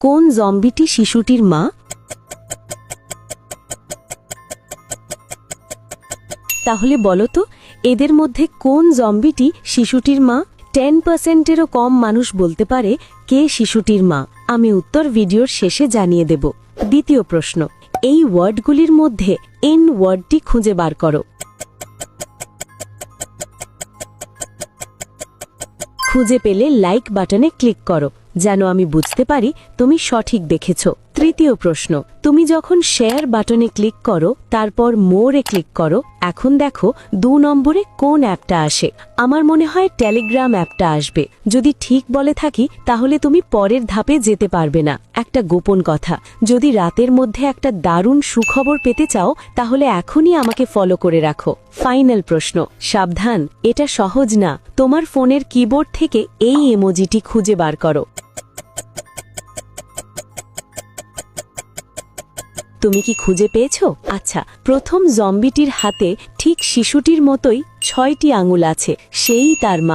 কোন জম্বিটি শিশুটির মা? তাহলে বলো তো, এদের মধ্যে কোন জম্বিটি শিশুটির মা? 10%-এরও কম মানুষ বলতে পারে কে শিশুটির মা। আমি উত্তর ভিডিওর শেষে জানিয়ে দেব। দ্বিতীয় প্রশ্ন, এই ওয়ার্ডগুলির মধ্যে এন ওয়ার্ডটি খুঁজে বার করো। খুঁজে পেলে লাইক বাটনে ক্লিক করো, যেন আমি বুঝতে পারি তুমি সঠিক দেখেছ। তৃতীয় প্রশ্ন, তুমি যখন শেয়ার বাটনে ক্লিক করো তারপর মোরে ক্লিক করো, এখন দেখো 2 নম্বরে কোন অ্যাপটা আসে? আমার মনে হয় টেলিগ্রাম অ্যাপটা আসবে। যদি ঠিক বলে থাকি তাহলে তুমি পরের ধাপে যেতে পারবে না। একটা গোপন কথা, যদি রাতের মধ্যে একটা দারুণ সুখবর পেতে চাও তাহলে এখনই আমাকে ফলো করে রাখো। ফাইনাল প্রশ্ন, সাবধান, এটা সহজ না। তোমার ফোনের কিবোর্ড থেকে এই ইমোজিটি খুঁজে বার করো। তুমি কি খুঁজে পেয়েছো? আচ্ছা, প্রথম জম্বিটির হাতে ঠিক শিশুটির মতোই 6টি আঙুল আছে, সেই তার মা।